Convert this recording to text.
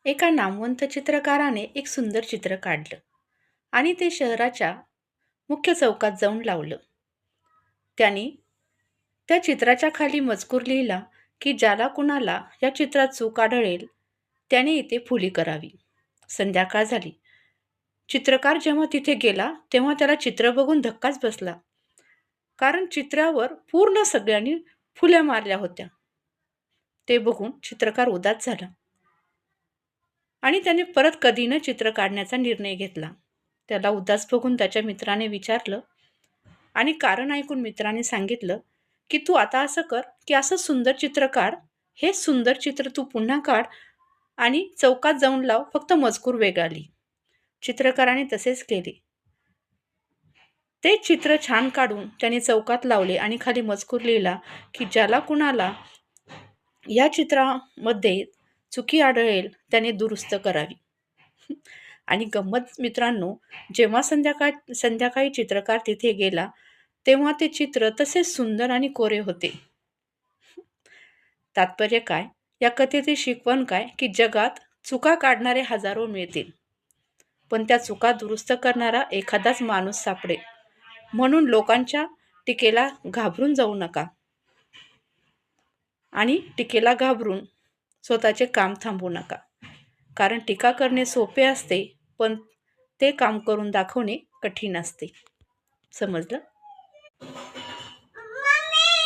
एका नामवंत चित्रकाराने एक सुंदर चित्र काढलं आणि ते शहराच्या मुख्य चौकात जाऊन लावलं. त्याने त्या चित्राच्या खाली मजकूर लिहिला की ज्याला कुणाला या चित्रात चूक आढळेल त्याने इथे फुली करावी. संध्याकाळ झाली. चित्रकार जेव्हा तिथे गेला तेव्हा त्याला चित्र बघून धक्काच बसला. कारण चित्रावर पूर्ण सगळ्यांनी फुल्या मारल्या होत्या. ते बघून चित्रकार उदास झाला आणि त्याने परत कधी न चित्र काढण्याचा निर्णय घेतला. त्याला उदास बघून त्याच्या मित्राने विचारलं आणि कारण ऐकून मित्राने सांगितलं की तू आता असं कर की असं सुंदर चित्र काढ. हे सुंदर चित्र तू पुन्हा काढ आणि चौकात जाऊन लाव, फक्त मजकूर वेगळा लिही. चित्रकाराने तसेच केले. ते चित्र छान काढून त्याने चौकात लावले आणि खाली मजकूर लिहिला की ज्याला कुणाला या चित्रामध्ये चुकी आढळेल त्याने दुरुस्त करावी. आणि गंमत मित्रांनो, जेव्हा संध्याकाळी चित्रकार तिथे गेला तेव्हा ते चित्र तसेच सुंदर आणि कोरे होते. तात्पर्य काय? या कथेची शिकवण काय की जगात चुका काढणारे हजारो मिळतील, पण त्या चुका दुरुस्त करणारा एखादाच माणूस सापडेल. म्हणून लोकांच्या टीकेला घाबरून जाऊ नका आणि टीकेला घाबरून स्वतःचे काम थांबवू नका. कारण टीका करणे सोपे असते, पण ते काम करून दाखवणे कठीण असते. समजलं?